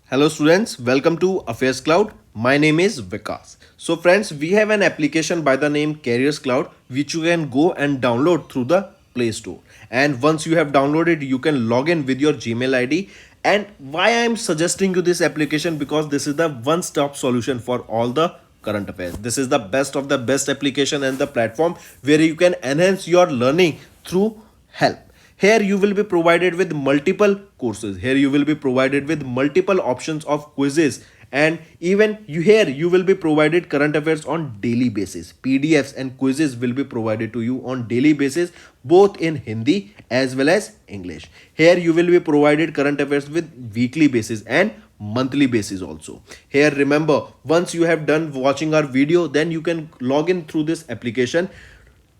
Hello students, welcome to Affairscloud. My name is Vikas. So friends, we have an application by the name Careers Cloud which you can go and download through the Play Store. And once you have downloaded, you can log in with your Gmail ID. And why I am suggesting you this application, because this is the one-stop solution for all the current affairs. This is the best of the best application and the platform where you can enhance your learning through help. Here you will be provided with multiple courses. Here you will be provided with multiple options of quizzes, and even you will be provided current affairs on daily basis. PDFs and quizzes will be provided to you on daily basis, both in Hindi as well as English. Here you will be provided current affairs with weekly basis and monthly basis also. Here remember, once you have done watching our video, then you can log in through this application,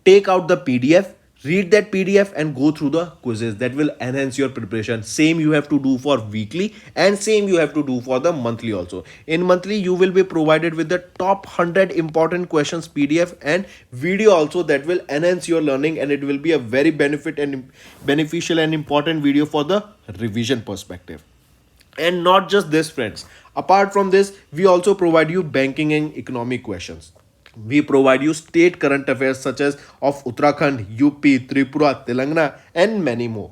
take out the PDF, read that PDF and go through the quizzes. That will enhance your preparation. Same you have to do for weekly and same you have to do for the monthly also. In monthly you will be provided with the top 100 important questions PDF and video also, that will enhance your learning, and it will be a very beneficial and important video for the revision perspective. And not just this friends, apart from this we also provide you banking and economic questions. We provide you state current affairs such as of Uttarakhand, UP, Tripura, Telangana, and many more.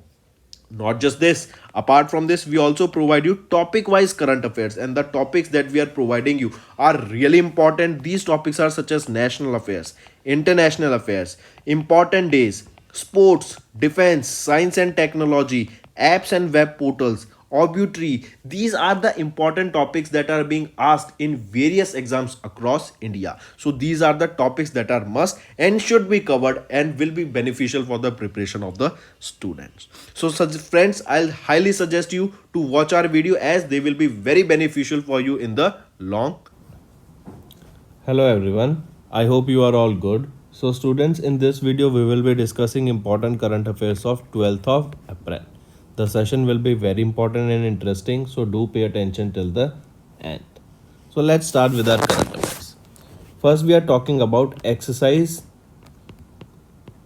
Not just this, apart from this, we also provide you topic wise current affairs, and the topics that we are providing you are really important. These topics are such as national affairs, international affairs, important days, sports, defense, science and technology, apps and web portals, obituary. These are the important topics that are being asked in various exams across India. So these are the topics that are must and should be covered and will be beneficial for the preparation of the students. So such friends, I'll highly suggest you to watch our video, as they will be very beneficial for you in the long. Hello everyone, I hope you are all good. So students, in this video we will be discussing important current affairs of 12th of April. The session will be very important and interesting, so do pay attention till the end. So let's start with our current affairs. First we are talking about exercise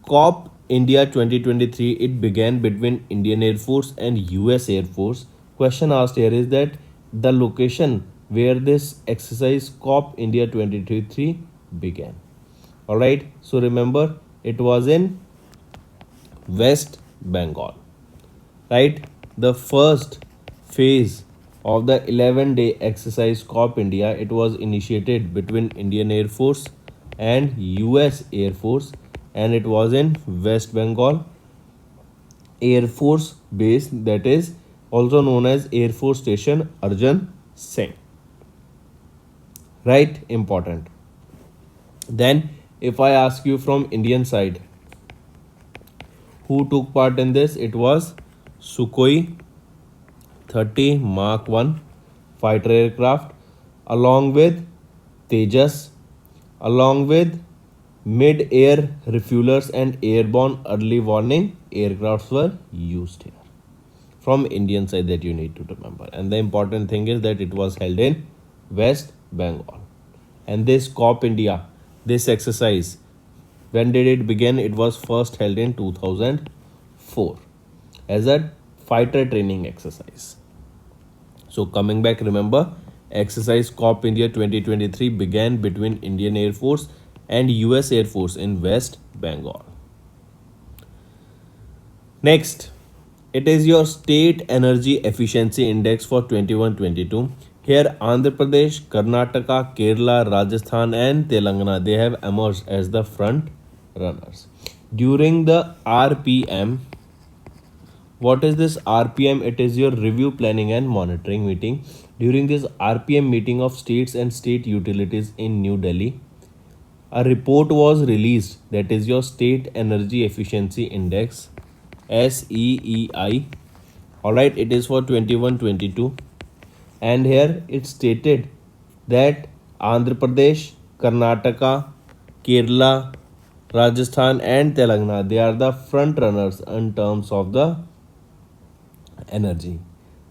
COP India 2023. It began between Indian Air Force and US Air Force. Question asked here is that the location where this exercise COP India 2023 began. Alright, so remember it was in West Bengal. Right, the first phase of the 11-day exercise COP India, it was initiated between Indian Air Force and US Air Force, and it was in West Bengal Air Force Base, that is also known as Air Force Station Arjun Singh. Right, important. Then if I ask you from Indian side, who took part in this, it was Sukhoi 30 Mark 1 fighter aircraft along with Tejas, along with mid-air refuelers and airborne early warning aircrafts were used here. From Indian side, that you need to remember. And the important thing is that it was held in West Bengal. And this COP India, this exercise, when did it begin? It was first held in 2004. As a fighter training exercise. So coming back, remember exercise COP India 2023 began between Indian Air Force and US Air Force in West Bengal. Next, it is your state energy efficiency index for 21-22. Here Andhra Pradesh, Karnataka, Kerala, Rajasthan and Telangana, they have emerged as the front runners. During the RPM, what is this RPM? It is your review, planning and monitoring meeting. During this RPM meeting of states and state utilities in New Delhi, a report was released, that is your State Energy Efficiency Index, SEEI. Alright, it is for 21-22. And here it stated that Andhra Pradesh, Karnataka, Kerala, Rajasthan and Telangana, they are the front runners in terms of the energy.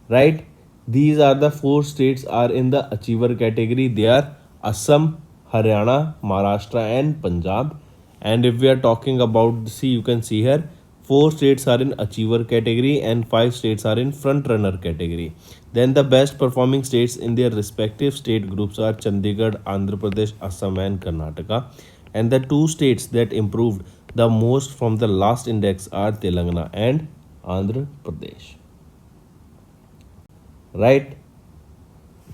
Right, these are the 4 states are in the achiever category. They are Assam, Haryana, Maharashtra and Punjab. And if we are talking about, see, you can see here 4 states are in achiever category and 5 states are in front runner category. Then the best performing states in their respective state groups are Chandigarh, Andhra Pradesh, Assam and Karnataka. And the 2 states that improved the most from the last index are Telangana and Andhra Pradesh. Right?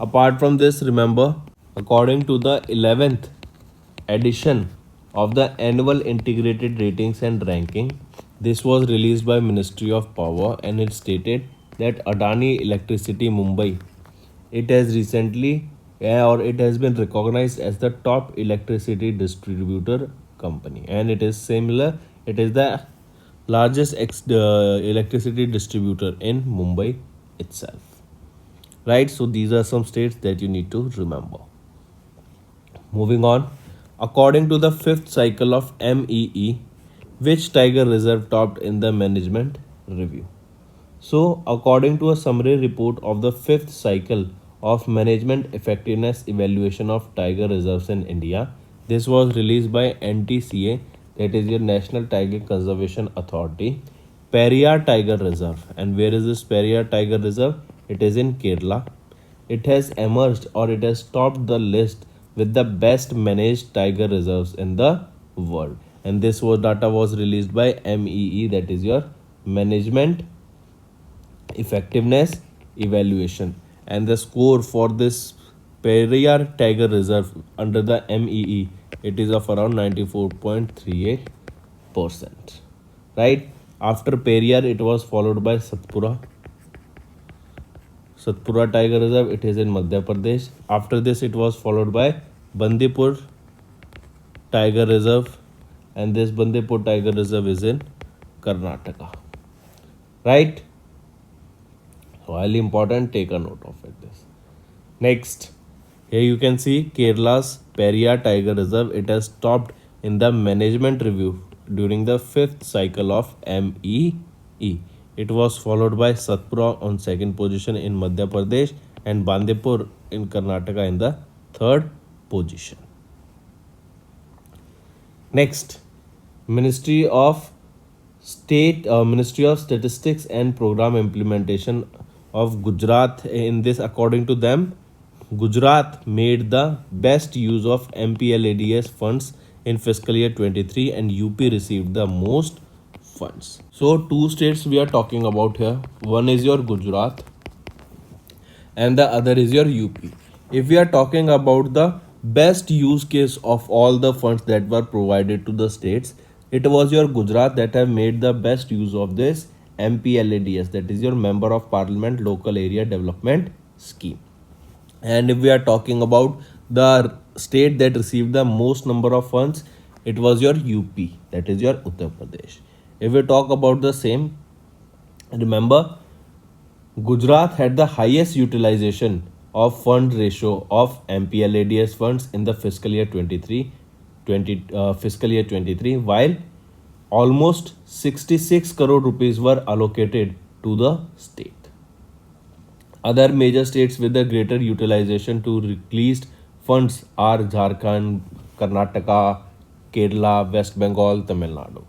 Apart from this, remember, according to the 11th edition of the annual integrated ratings and ranking, this was released by Ministry of Power, and it stated that Adani Electricity Mumbai, it has recently or it has been recognized as the top electricity distributor company, and it is similar, it is the largest electricity distributor in Mumbai itself. Right, so these are some states that you need to remember. Moving on, according to the fifth cycle of MEE, which tiger reserve topped in the management review? So, according to a summary report of the fifth cycle of management effectiveness evaluation of tiger reserves in India, this was released by NTCA, that is your National Tiger Conservation Authority, Periyar Tiger Reserve. And where is this Periyar Tiger Reserve? It is in Kerala. It has emerged, or it has topped the list with the best managed tiger reserves in the world. And this data was released by MEE, that is your Management Effectiveness Evaluation. And the score for this Periyar Tiger Reserve under the MEE, it is of around 94.38%. Right? After Periyar, it was followed by Satpura Tiger Reserve, it is in Madhya Pradesh. After this, it was followed by Bandipur Tiger Reserve, and this Bandipur Tiger Reserve is in Karnataka. Right? So highly important, take a note of it. This. Next, here you can see Kerala's Periyar Tiger Reserve. It has topped in the management review during the fifth cycle of MEE. It was followed by Satpura on second position in Madhya Pradesh and Bandipur in Karnataka in the third position. Next, Ministry of Statistics and Program Implementation of Gujarat. In this, according to them, Gujarat made the best use of MPLADS funds in fiscal year 23 and UP received the most funds. So two states we are talking about here. One is your Gujarat and the other is your UP. If we are talking about the best use case of all the funds that were provided to the states, it was your Gujarat that have made the best use of this MPLADS, that is your Member of Parliament Local Area Development Scheme. And if we are talking about the state that received the most number of funds, it was your UP, that is your Uttar Pradesh. If we talk about the same, remember Gujarat had the highest utilization of fund ratio of MPLADS funds in the fiscal year 23, while almost 66 crore rupees were allocated to the state. Other major states with the greater utilization to released funds are Jharkhand, Karnataka, Kerala, West Bengal, Tamil Nadu.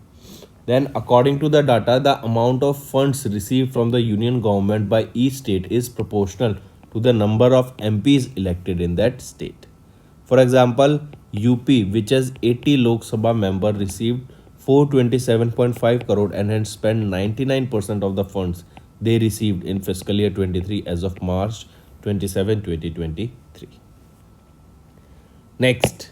Then, according to the data, the amount of funds received from the union government by each state is proportional to the number of MPs elected in that state. For example, UP, which has 80 Lok Sabha members, received 427.5 crore and had spent 99% of the funds they received in fiscal year 23 as of March 27, 2023. Next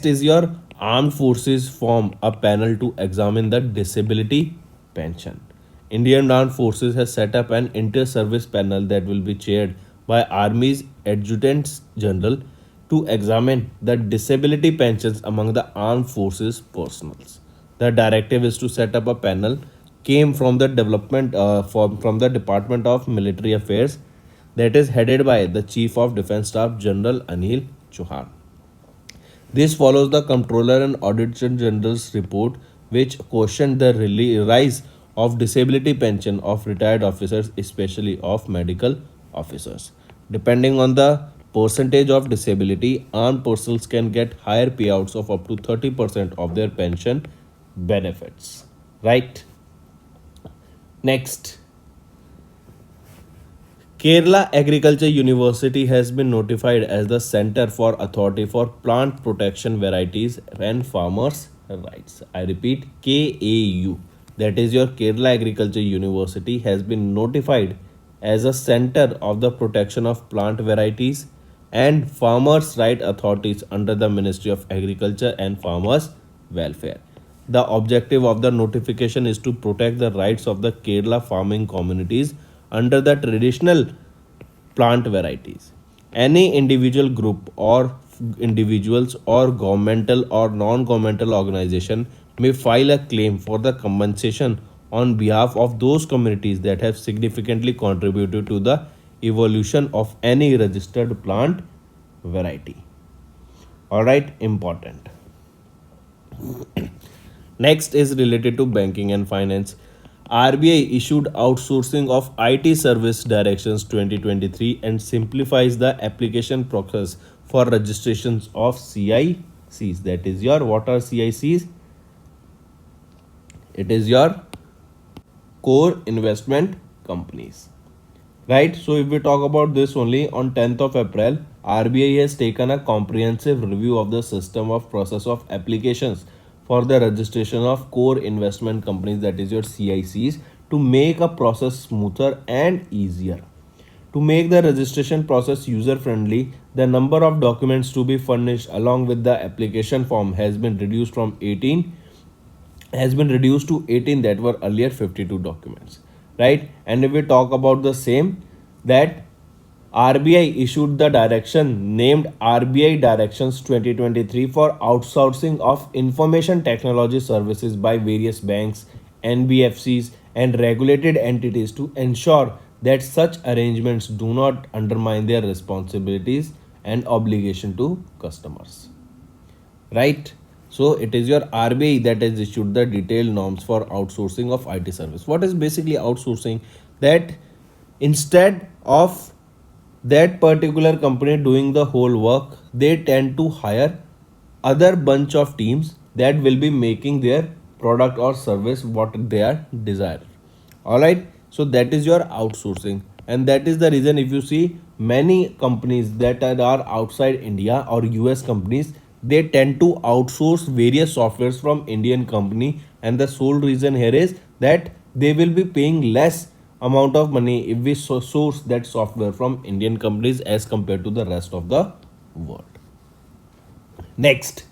is your armed forces form a panel to examine the disability pension. Indian Armed Forces has set up an inter-service panel that will be chaired by Army's Adjutant General to examine the disability pensions among the armed forces personnel. The directive is to set up a panel came from the from the Department of Military Affairs, that is headed by the Chief of Defence Staff General Anil Chauhan. This follows the Comptroller and Auditor General's report, which questioned the rise of disability pension of retired officers, especially of medical officers. Depending on the percentage of disability, armed personnel can get higher payouts of up to 30% of their pension benefits. Right? Next, Kerala Agriculture University has been notified as the Center for Authority for Plant Protection Varieties and Farmers' Rights. I repeat, KAU. That is your Kerala Agriculture University has been notified as a center of the protection of plant varieties and farmers' right authorities under the Ministry of Agriculture and Farmers' Welfare. The objective of the notification is to protect the rights of the Kerala farming communities under the traditional plant varieties. Any individual group or individuals or governmental or non-governmental organization may file a claim for the compensation on behalf of those communities that have significantly contributed to the evolution of any registered plant variety. Alright, important. Next is related to banking and finance. RBI issued outsourcing of IT service directions 2023 and simplifies the application process for registrations of CICs. That is your, what are CICs? It is your core investment companies. Right, so if we talk about this only, on 10th of April, RBI has taken a comprehensive review of the system of process of applications for the registration of core investment companies, that is your CICs, to make a process smoother and easier. To make the registration process user friendly, the number of documents to be furnished along with the application form has been reduced to 18 that were earlier 52 documents, right? And if we talk about the same, that RBI issued the direction named RBI Directions 2023 for outsourcing of information technology services by various banks, NBFCs and regulated entities to ensure that such arrangements do not undermine their responsibilities and obligation to customers, right? So it is your RBI that has issued the detailed norms for outsourcing of IT service. What is basically outsourcing? That instead of that particular company doing the whole work, they tend to hire other bunch of teams that will be making their product or service what they are desired. All right, so that is your outsourcing, and that is the reason if you see many companies that are outside India or US companies, they tend to outsource various softwares from Indian company, and the sole reason here is that they will be paying less amount of money if we source that software from Indian companies as compared to the rest of the world. Next,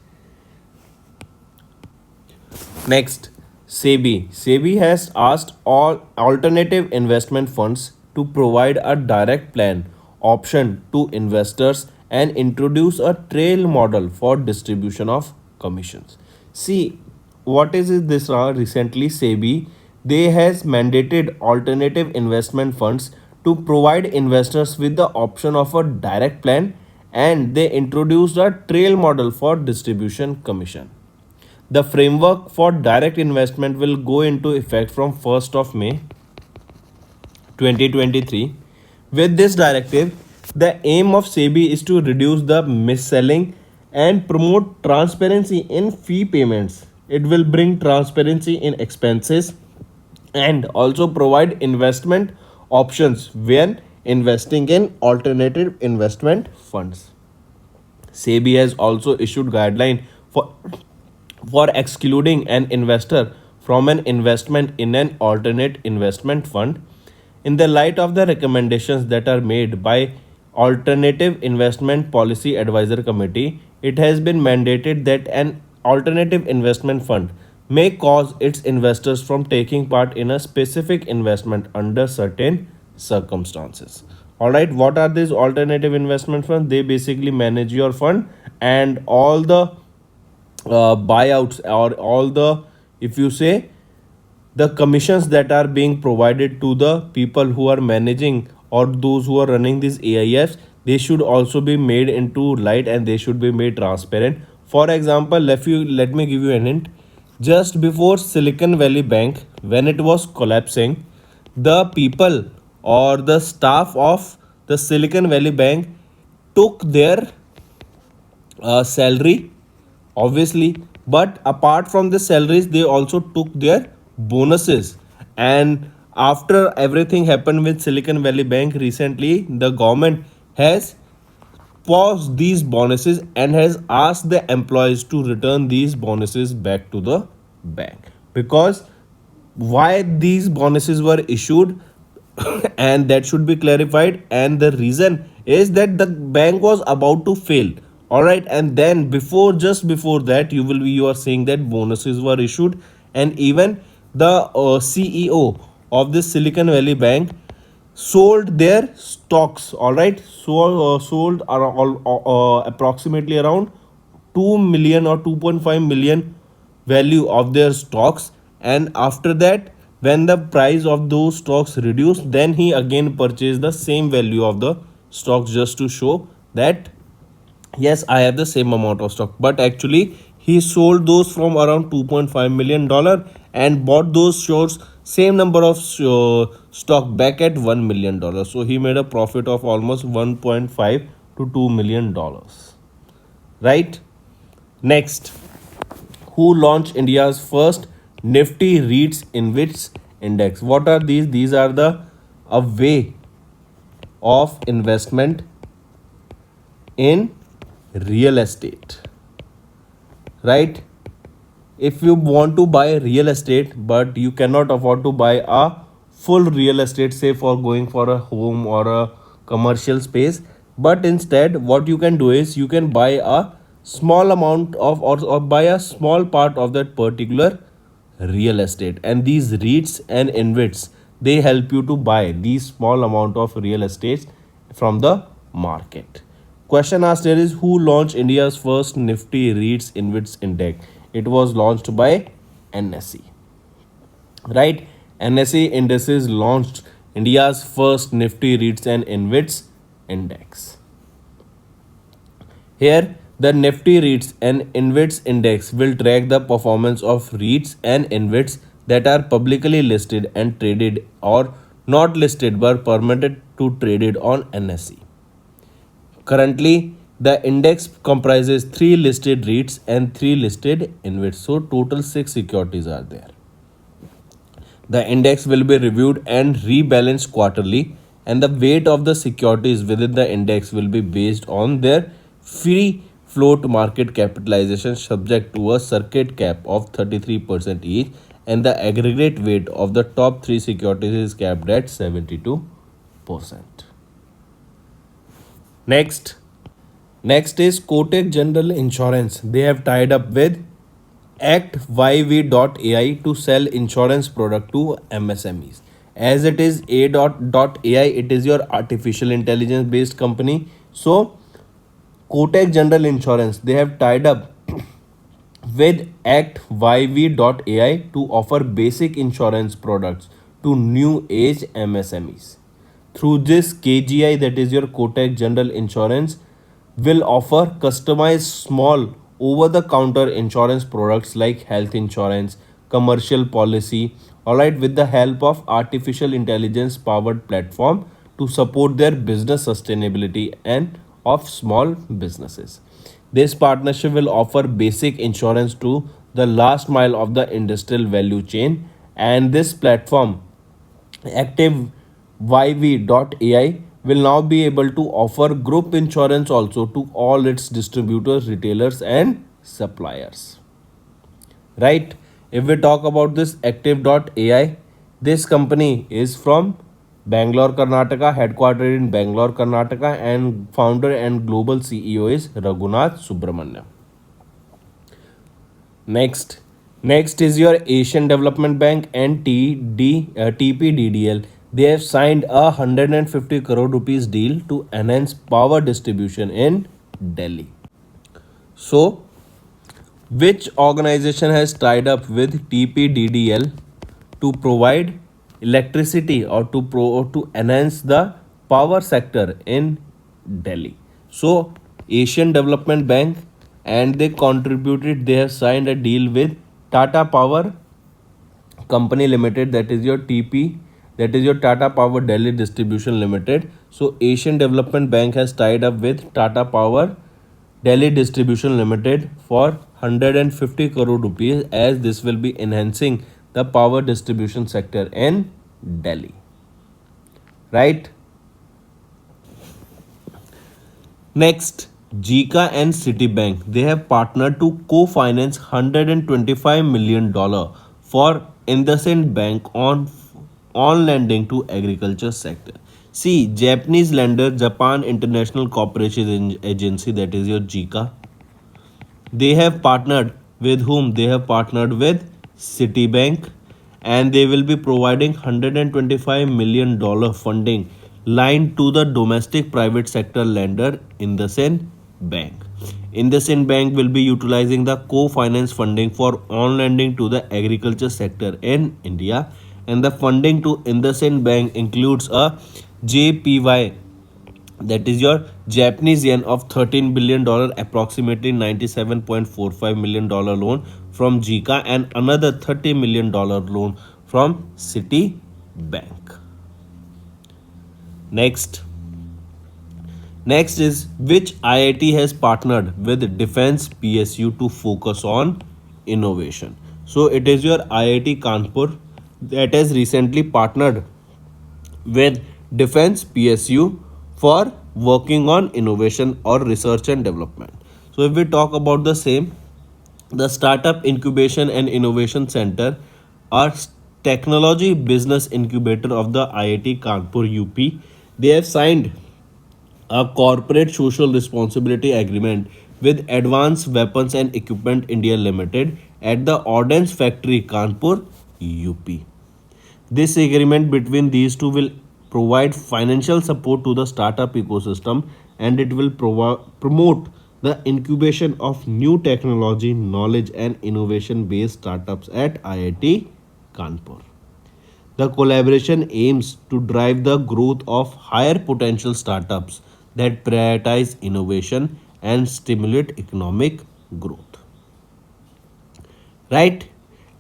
SEBI has asked all alternative investment funds to provide a direct plan option to investors and introduce a trail model for distribution of commissions. See, what is this recently SEBI, they has mandated alternative investment funds to provide investors with the option of a direct plan, and they introduced a trail model for distribution commission. The framework for direct investment will go into effect from 1st of May 2023. With this directive, the aim of SEBI is to reduce the mis-selling and promote transparency in fee payments. It will bring transparency in expenses and also provide investment options when investing in alternative investment funds. SEBI has also issued guideline for excluding an investor from an investment in an alternate investment fund. In the light of the recommendations that are made by Alternative Investment Policy Advisor Committee, it has been mandated that an alternative investment fund may cause its investors from taking part in a specific investment under certain circumstances. Alright, what are these alternative investment funds? They basically manage your fund, and all the buyouts or all the, if you say, the commissions that are being provided to the people who are managing or those who are running these AIFs, they should also be made into light and they should be made transparent. For example, let me give you an hint. Just before Silicon Valley Bank, when it was collapsing, the people or the staff of the Silicon Valley Bank took their salary, obviously, but apart from the salaries, they also took their bonuses, and after everything happened with Silicon Valley Bank recently, the government has paused these bonuses and has asked the employees to return these bonuses back to the bank. Because why these bonuses were issued and that should be clarified, and the reason is that the bank was about to fail. All right, and then before, just before that, you are saying that bonuses were issued, and even the CEO of this Silicon Valley Bank sold their stocks. All right, so sold around, approximately around 2 million or 2.5 million value of their stocks, and after that, when the price of those stocks reduced, then he again purchased the same value of the stocks, just to show that yes, I have the same amount of stock. But actually he sold those from around 2.5 million dollar and bought those shares, same number of stock back at 1 million dollars. So he made a profit of almost 1.5 to 2 million dollars, right? Next, who launched India's first Nifty REITs index? What are these? These are the a way of investment in real estate, right? If you want to buy real estate but you cannot afford to buy a full real estate, say for going for a home or a commercial space, but instead what you can do is you can buy a small amount of, or buy a small part of that particular real estate, and these REITs and InvITs, they help you to buy these small amount of real estates from the market. Question asked here is, who launched India's first Nifty REITs InvITs index? It was launched by NSE, right? NSE Indices launched India's first Nifty REITs and InvITs index. Here, the Nifty REITs and InvITs index will track the performance of REITs and InvITs that are publicly listed and traded, or not listed but permitted to traded on NSE. Currently, the index comprises 3 listed REITs and 3 listed InvITs. So total 6 securities are there. The index will be reviewed and rebalanced quarterly, and the weight of the securities within the index will be based on their free float market capitalization, subject to a circuit cap of 33% each, and the aggregate weight of the top 3 securities is capped at 72%. Next is Kotak General Insurance. They have tied up with ActYV.ai to sell insurance product to MSMEs. As it is AI, it is your artificial intelligence based company. So Kotak General Insurance, they have tied up with ActYV.ai to offer basic insurance products to new age MSMEs. Through this, KGI, that is your Kotak General Insurance, will offer customized small over the counter insurance products like health insurance, commercial policy, all right, with the help of artificial intelligence powered platform to support their business sustainability and of small businesses. This partnership will offer basic insurance to the last mile of the industrial value chain, and this platform, ActiveYV.ai, will now be able to offer group insurance also to all its distributors, retailers, and suppliers. Right? If we talk about this Active.ai, this company is from Bangalore, Karnataka, headquartered in Bangalore, Karnataka, and founder and global CEO is Raghunath Subramaniam. Next is your Asian Development Bank and TPDDL. They have signed a 150 crore rupees deal to enhance power distribution in Delhi. So, which organization has tied up with TPDDL to provide electricity, or to enhance the power sector in Delhi? So, Asian Development Bank, and they have signed a deal with Tata Power Company Limited, that is your TP, that is your Tata Power Delhi Distribution Limited. So Asian Development Bank has tied up with Tata Power Delhi Distribution Limited for 150 crore rupees, as this will be enhancing the power distribution sector in Delhi. Right? Next, Jika and Citibank, they have partnered to co-finance $125 million for IndusInd Bank on lending to agriculture sector. See, Japanese lender Japan International Cooperation Agency, that is your Jika, they have partnered with whom? They have partnered with Citibank, and they will be providing $125 million funding line to the domestic private sector lender IndusInd Bank. IndusInd Bank will be utilizing the co-finance funding for on lending to the agriculture sector in India, and the funding to IndusInd Bank includes a JPY, that is your Japanese yen, of $13 billion, approximately $97.45 million loan from Jika, and another $30 million loan from Citibank. Next. Next is which IIT has partnered with Defense PSU to focus on innovation. So it is your IIT Kanpur that has recently partnered with Defense PSU for working on innovation or research and development. So if we talk about the same, the Startup Incubation and Innovation Center are technology business incubator of the IIT Kanpur UP. They have signed a corporate social responsibility agreement with Advanced Weapons and Equipment India Limited at the Ordnance Factory Kanpur UP. This agreement between these two will provide financial support to the startup ecosystem, and it will promote the incubation of new technology, knowledge, and innovation based startups at IIT Kanpur. The collaboration aims to drive the growth of higher potential startups that prioritize innovation and stimulate economic growth. Right?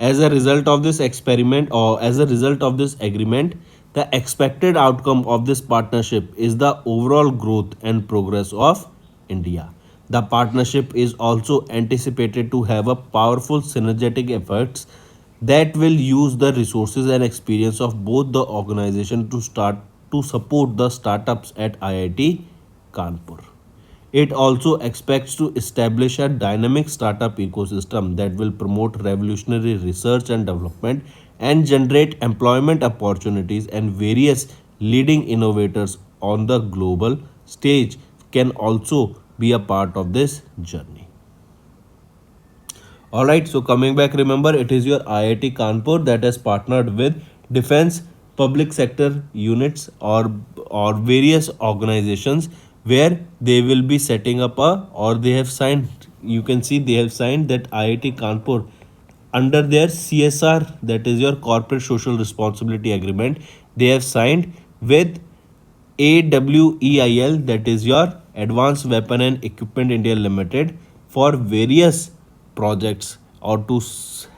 As a result of this experiment, or as a result of this agreement, the expected outcome of this partnership is the overall growth and progress of India. The partnership is also anticipated to have a powerful synergetic effects that will use the resources and experience of both the organization to support the startups at IIT Kanpur. It also expects to establish a dynamic startup ecosystem that will promote revolutionary research and development and generate employment opportunities, and various leading innovators on the global stage can also be a part of this journey. Alright, so coming back, remember it is your IIT Kanpur that has partnered with defense public sector units or various organizations where they will be setting up a, or they have signed, you can see they have signed that IIT Kanpur under their CSR, that is your corporate social responsibility agreement, they have signed with AWEIL, that is your Advanced Weapon and Equipment India Limited, for various projects or to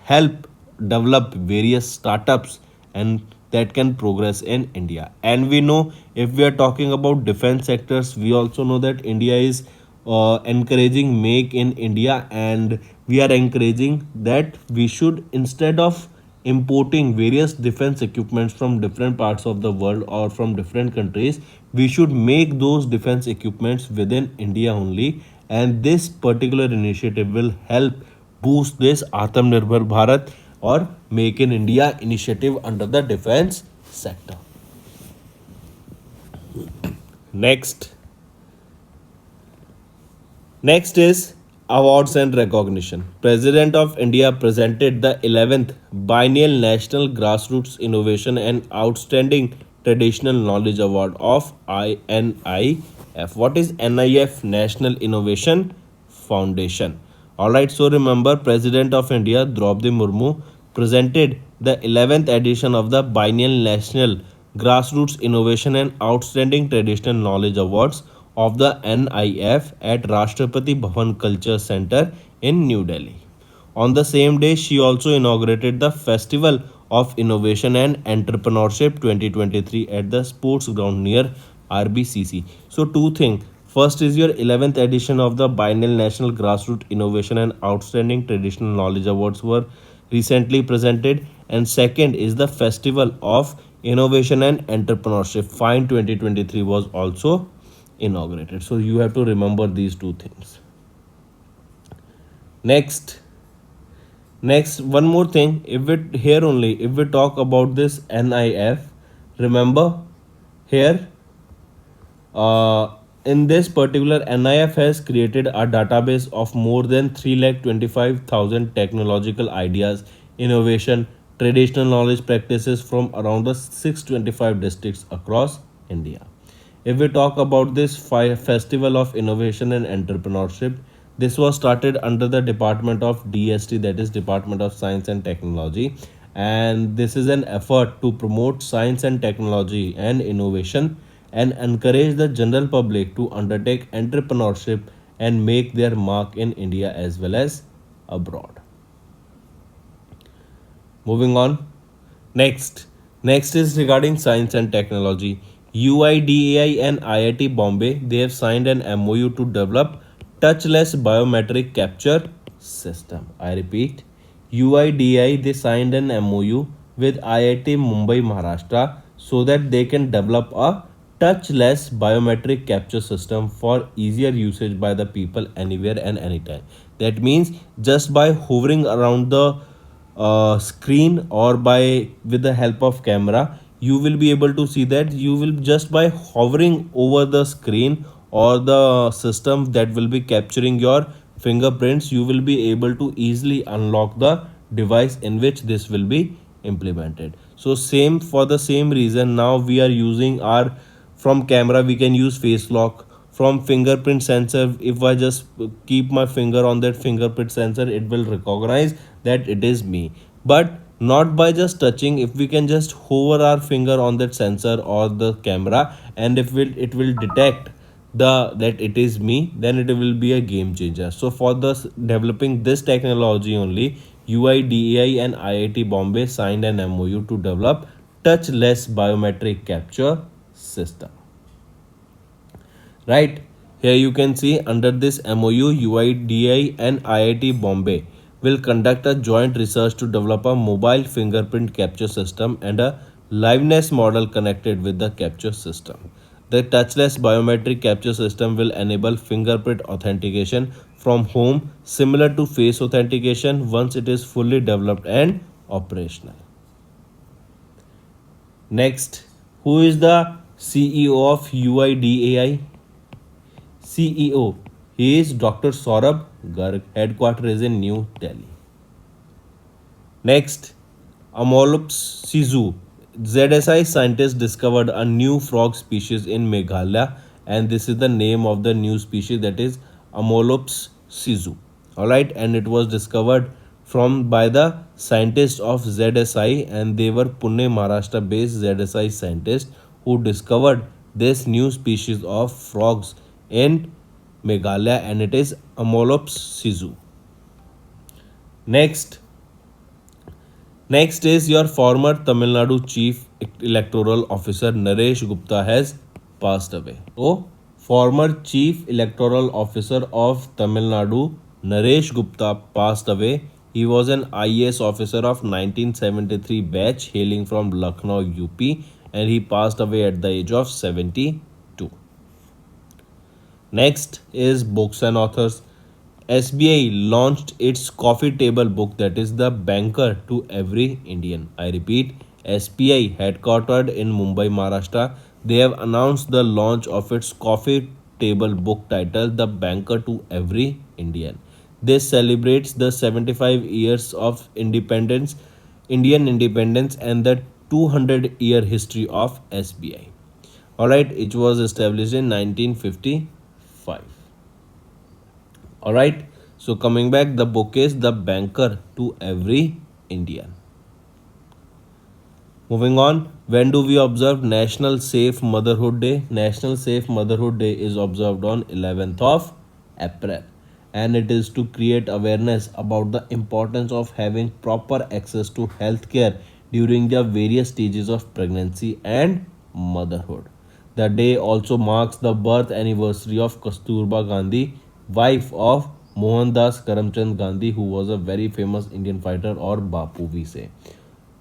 help develop various startups and that can progress in India. And we know, if we are talking about defense sectors, we also know that India is encouraging make in India, and we are encouraging that we should, instead of importing various defense equipments from different parts of the world or from different countries, we should make those defense equipments within India only. And this particular initiative will help boost this Atmanirbhar Bharat or Make in India initiative under the defense sector. Next. Next is awards and recognition. President of India presented the 11th Biennial National Grassroots Innovation and Outstanding Traditional Knowledge Award of NIF. What is NIF? National Innovation Foundation. Alright, so remember, President of India Draupadi Murmu presented the 11th edition of the Biennial National Grassroots Innovation and Outstanding Traditional Knowledge Awards of the NIF at Rashtrapati Bhavan Culture Center in New Delhi. On the same day, she also inaugurated the Festival of Innovation and Entrepreneurship 2023 at the sports ground near RBCC. So two things. First is your 11th edition of the Biennial National Grassroots Innovation and Outstanding Traditional Knowledge Awards were recently presented, and second is the Festival of Innovation and Entrepreneurship Find 2023 was also inaugurated. So you have to remember these two things. Next, one more thing. If it here only, if we talk about this NIF, remember here, in this particular, NIF has created a database of more than 3,25,000 technological ideas, innovation, traditional knowledge practices from around the 625 districts across India. If we talk about this Festival of Innovation and Entrepreneurship, this was started under the Department of DST, that is Department of Science and Technology, and this is an effort to promote science and technology and innovation and encourage the general public to undertake entrepreneurship and make their mark in India as well as abroad. Moving on. Next is regarding science and technology. UIDAI and IIT Bombay, they have signed an MOU to develop touchless biometric capture system. I repeat, UIDAI, they signed an MOU with IIT Mumbai, Maharashtra, so that they can develop a touchless biometric capture system for easier usage by the people anywhere and anytime. That means just by hovering around the screen or by with the help of camera, you will be able to see that you will just by hovering over the screen or the system that will be capturing your fingerprints, you will be able to easily unlock the device in which this will be implemented. So same, for the same reason, now we are using our, from camera we can use face lock, from fingerprint sensor, if I just keep my finger on that fingerprint sensor, it will recognize that it is me. But not by just touching, if we can just hover our finger on that sensor or the camera, and if it will detect that it is me, then it will be a game changer. So for the developing this technology only, UIDAI and IIT Bombay signed an MOU to develop touchless biometric capture system. Right, here you can see under this MOU, UIDAI and IIT Bombay will conduct a joint research to develop a mobile fingerprint capture system and a liveness model connected with the capture system. The touchless biometric capture system will enable fingerprint authentication from home, similar to face authentication, once it is fully developed and operational. Next, who is the CEO of UIDAI? CEO. He is Dr. Saurabh Garg. Headquarter is in New Delhi. Next, Amolops Sizu. ZSI scientists discovered a new frog species in Meghalaya, and this is the name of the new species, that is Amolops Sizu. Alright, and it was discovered from by the scientists of ZSI, and they were Pune, Maharashtra based ZSI scientists who discovered this new species of frogs in Meghalaya, and it is Amolops Sizu. Next is your former Tamil Nadu Chief Electoral Officer Naresh Gupta has passed away. So, former Chief Electoral Officer of Tamil Nadu Naresh Gupta passed away. He was an IAS officer of 1973 batch hailing from Lucknow, UP, and he passed away at the age of 72. Next is books and authors. SBI launched its coffee table book, that is the Banker to Every Indian. I repeat, SBI, headquartered in Mumbai, Maharashtra, they have announced the launch of its coffee table book titled The Banker to Every Indian. This celebrates the 75 years of independence, Indian independence, and the 200-year history of SBI. Alright, it was established in 1955. Alright, so coming back, the book is The Banker to Every Indian. Moving on, when do we observe National Safe Motherhood Day? National Safe Motherhood Day is observed on 11th of April, and it is to create awareness about the importance of having proper access to healthcare during the various stages of pregnancy and motherhood. The day also marks the birth anniversary of Kasturba Gandhi, wife of Mohandas Karamchand Gandhi, who was a very famous Indian fighter, or Bapu we say.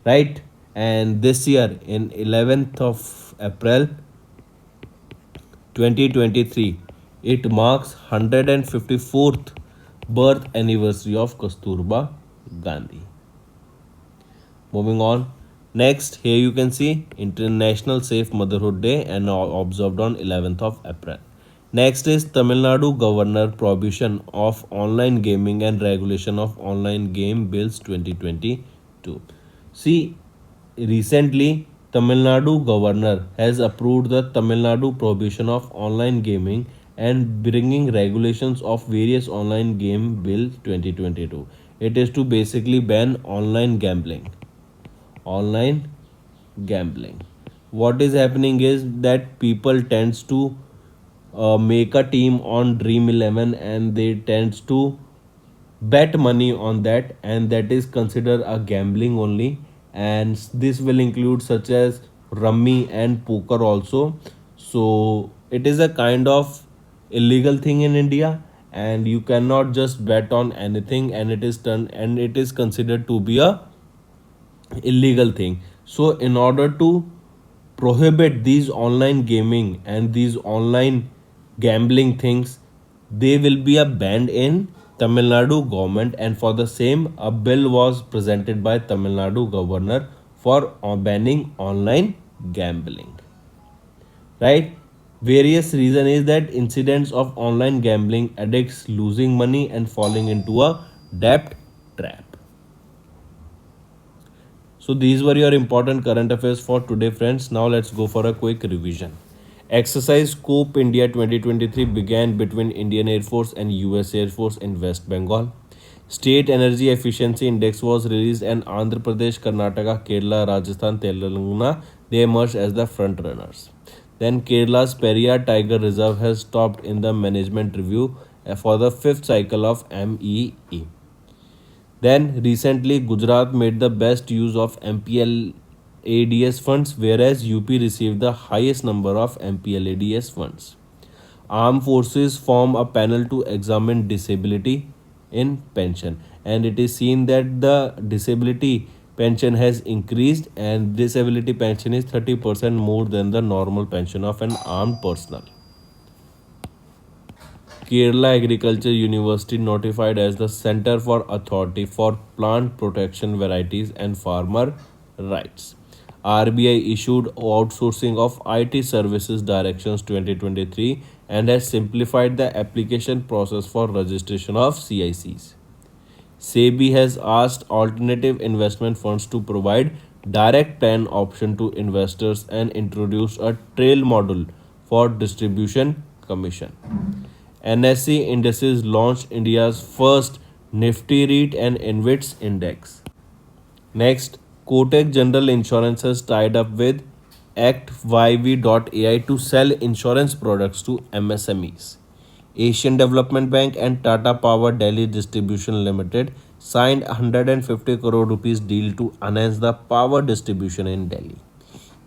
Right? And this year, in 11th of April 2023, it marks 154th birth anniversary of Kasturba Gandhi. Moving on. Next, here you can see International Safe Motherhood Day and observed on 11th of April. Next is Tamil Nadu Governor Prohibition of Online Gaming and Regulation of Online Game Bills 2022. See, recently Tamil Nadu Governor has approved the Tamil Nadu Prohibition of Online Gaming and bringing regulations of various online game bill 2022. It is to basically ban online gambling. What is happening is that people tends to make a team on Dream 11 and they tends to bet money on that, and that is considered a gambling only, and this will include such as rummy and poker also. So it is a kind of illegal thing in India, and you cannot just bet on anything, and it is considered to be a illegal thing. So in order to prohibit these online gaming and these online gambling things, they will be a banned in Tamil Nadu government, and for the same a bill was presented by Tamil Nadu governor for banning online gambling, right? Various reason is that incidents of online gambling, addicts losing money and falling into a debt trap. So these were your important current affairs for today, friends. Now let's go for a quick revision. Exercise Scope India 2023 began between Indian Air Force and US Air Force in West Bengal. State Energy Efficiency Index was released, and Andhra Pradesh, Karnataka, Kerala, Rajasthan, Telangana, they emerged as the front runners. Then Kerala's Periyar Tiger Reserve has stopped in the management review for the fifth cycle of MEE. Then recently Gujarat made the best use of MPLADS funds, whereas UP received the highest number of MPLADS funds. Armed forces form a panel to examine disability in pension, and it is seen that the disability pension has increased, and disability pension is 30% more than the normal pension of an armed personnel. Kerala Agriculture University notified as the Center for Authority for Plant Protection Varieties and Farmer Rights. RBI issued outsourcing of IT services directions 2023 and has simplified the application process for registration of CICs. SEBI has asked alternative investment funds to provide direct plan option to investors and introduced a trail model for distribution commission. NSE Indices launched India's first Nifty REIT and InvITs index. Next, Kotak General Insurance has tied up with ActYV.ai to sell insurance products to MSMEs. Asian Development Bank and Tata Power Delhi Distribution Limited signed 150 crore rupees deal to enhance the power distribution in Delhi.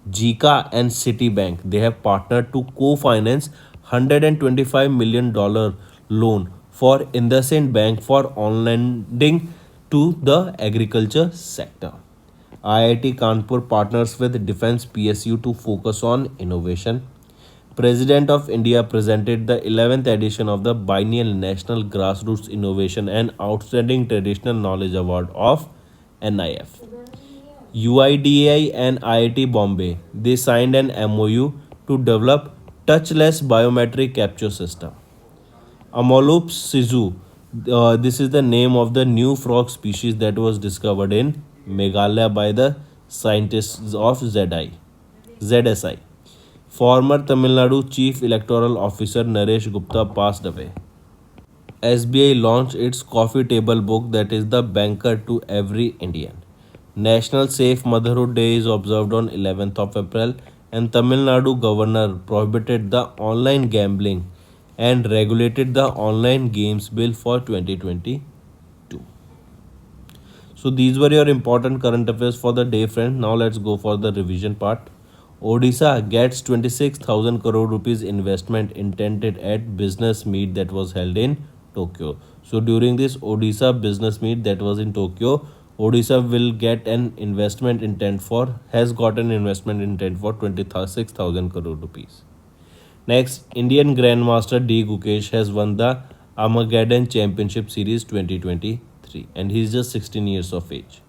Jika and Citibank, they have partnered to co-finance $125 million loan for IndusInd Bank for on lending to the agriculture sector. IIT Kanpur partners with Defense PSU to focus on innovation. President of India presented the 11th edition of the biennial National Grassroots Innovation and Outstanding Traditional Knowledge Award of NIF. UIDAI and IIT Bombay, they signed an MOU to develop touchless biometric capture system. Amolops sisu, this is the name of the new frog species that was discovered in Meghalaya by the scientists of ZSI. Former Tamil Nadu Chief Electoral Officer Naresh Gupta passed away. SBI launched its coffee table book, that is the banker to every Indian. National Safe Motherhood Day is observed on 11th of April, and Tamil Nadu governor prohibited the online gambling and regulated the online games bill for 2022. So these were your important current affairs for the day, friends. Now let's go for the revision part. Odisha gets 26,000 crore rupees investment intended at business meet that was held in Tokyo. So during this Odisha business meet that was in Tokyo, Odisha will get an investment intent for has got an investment intent for 26,000 crore rupees. Next, Indian Grandmaster D Gukesh has won the Armageddon Championship Series 2023 and he's just 16 years of age.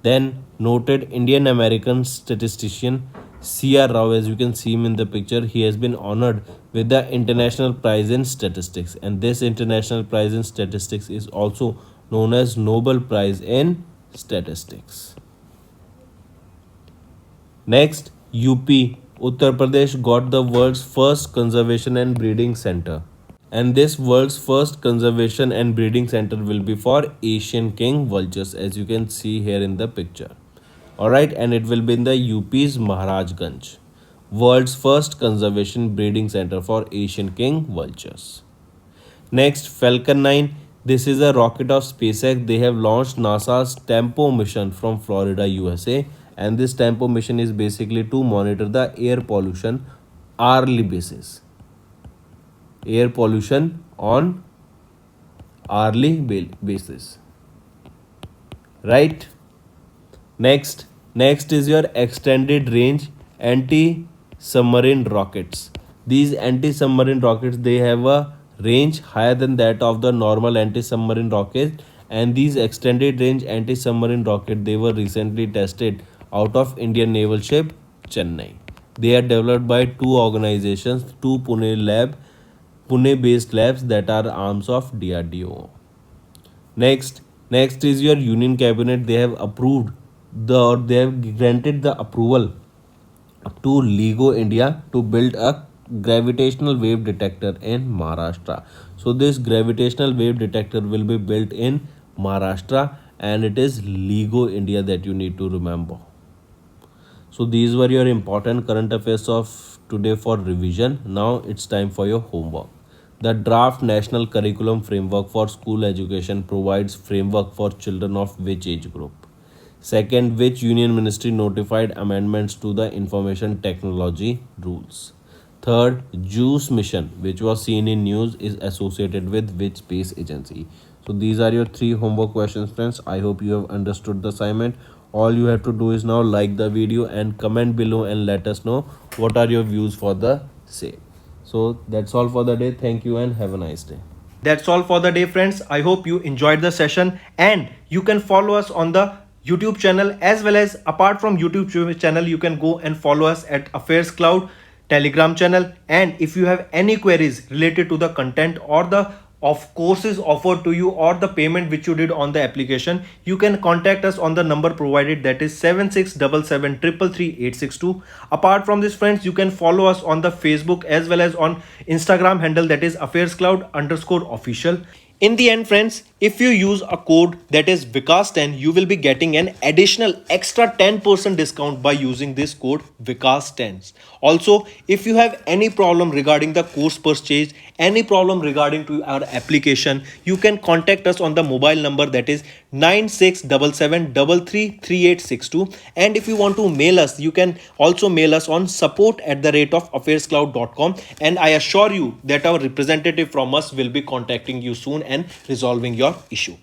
Then, noted Indian American statistician C.R. Rao, as you can see him in the picture, he has been honored with the International Prize in Statistics, and this International Prize in Statistics is also known as Nobel Prize in Statistics. Next, UP, Uttar Pradesh got the world's first conservation and breeding center. And this world's first conservation and breeding center will be for Asian king vultures, as you can see here in the picture. Alright, and it will be in the UP's Maharajganj. World's first conservation breeding center for Asian king vultures. Next, Falcon 9. This is a rocket of SpaceX. They have launched NASA's Tempo mission from Florida, USA. And this Tempo mission is basically to monitor the air pollution hourly basis. Air pollution on hourly basis. Right? Next is your extended range anti-submarine rockets. These anti-submarine rockets, they have a range higher than that of the normal anti-submarine rocket, and these extended range anti-submarine rocket, they were recently tested out of Indian naval ship Chennai. They are developed by two organizations, two Pune based labs that are arms of DRDO. Next is your Union Cabinet. They have approved they have granted the approval to LIGO India to build a gravitational wave detector in Maharashtra. So this gravitational wave detector will be built in Maharashtra, and it is LIGO India that you need to remember. So these were your important current affairs of today for revision. Now it's time for your homework. The draft national curriculum framework for school education provides framework for children of which age group? Second, which union ministry notified amendments to the information technology rules? Third, JUICE mission, which was seen in news, is associated with which space agency? So these are your three homework questions, friends. I hope you have understood the assignment. All you have to do is now like the video and comment below and let us know what are your views for the same. So that's all for the day. Thank you and have a nice day. That's all for the day, friends. I hope you enjoyed the session, and you can follow us on the YouTube channel, as well as apart from YouTube channel, you can go and follow us at Affairscloud Telegram channel. And if you have any queries related to the content or the of courses offered to you or the payment which you did on the application, you can contact us on the number provided, that is 7677333862. Apart from this, friends, you can follow us on the Facebook as well as on Instagram handle, that is Affairscloud_official. In the end, friends, if you use a code that is Vikas10, you will be getting an additional extra 10% discount by using this code Vikas10. Also, if you have any problem regarding the course purchase, any problem regarding to our application, you can contact us on the mobile number, that is 9677333862. And if you want to mail us, you can also mail us on support@affairscloud.com, and I assure you that our representative from us will be contacting you soon and resolving your issue.